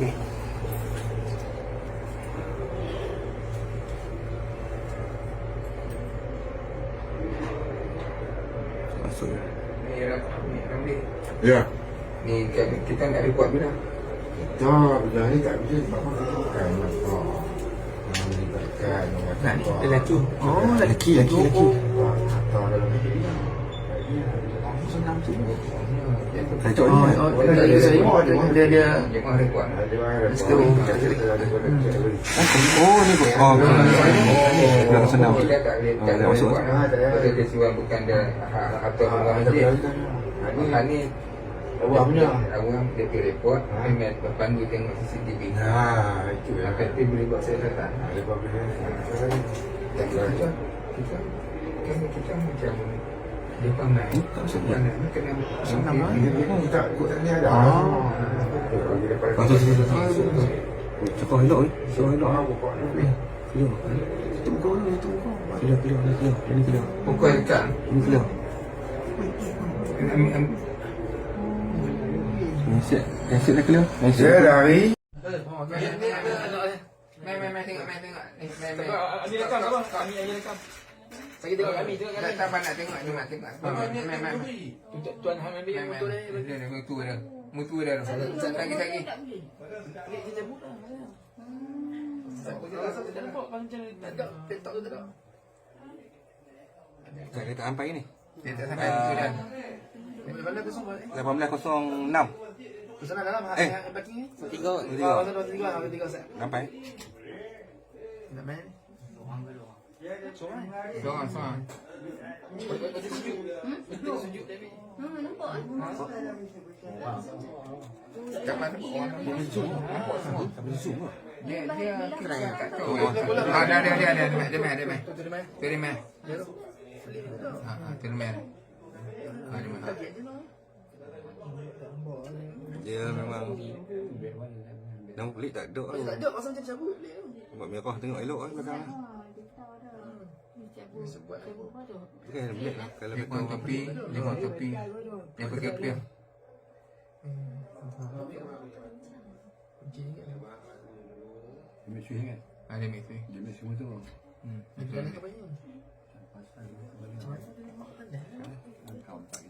okey. Masuk. Ya. Ni kita nak report bila? Tak, bila ni tak bisa sebab apa kita bukan laptop. Melibatkan orang Lelaki. Oh, lelaki. atau dalam video. Senang tu. Kacau Oh, ni. dia Jemaah report. Oh, ni kot. Oh, dah senang. Kita tak boleh dah masuk. Betul dia suruh bukan dia atau orang masjid. Hal ni awam dia pergi report, email pandu tengok CCTV. Itu ya. Apa tu boleh buat saya datang. Ada problem. Kita macam dia main. Tak sebut. Kena Senang lah. Kita ni ada. Masuk. Cakap elok ni. Cakap elok. Keluar. Tutup kau ni, tutup kau. Keluar. Ini keluar. pukul ikan. Ini keluar. Mesej dah keluar. Mesej. Saya dari Main tengok. Ni rekam apa? Kami rekam. Saya tengok kami. Tak apa nak tengok ni mak tengok. Main. Tuan Han ambil motor dia. Mutu dia. Lagi. Dia tak sampai ni. Dia tak sampai mutu dia. 18.06. Sana dalam parking ni. Tiga. Tiga set. Sampai. Nak main? Seorang. Sejuk David. Nampak Kat mana orang nampak semua. Dia kerang kat tu. Dia main. Tu main. Dia memang nama pelik tak ada. Tak ada pasal macam cabut. Buat merah tengok elok kan belakang. Okey, pelik lah kalau Dia buang topi. Dia pakai piah. Ada mixing. dia mesti semua tu. Mana ke banyak? Kau tak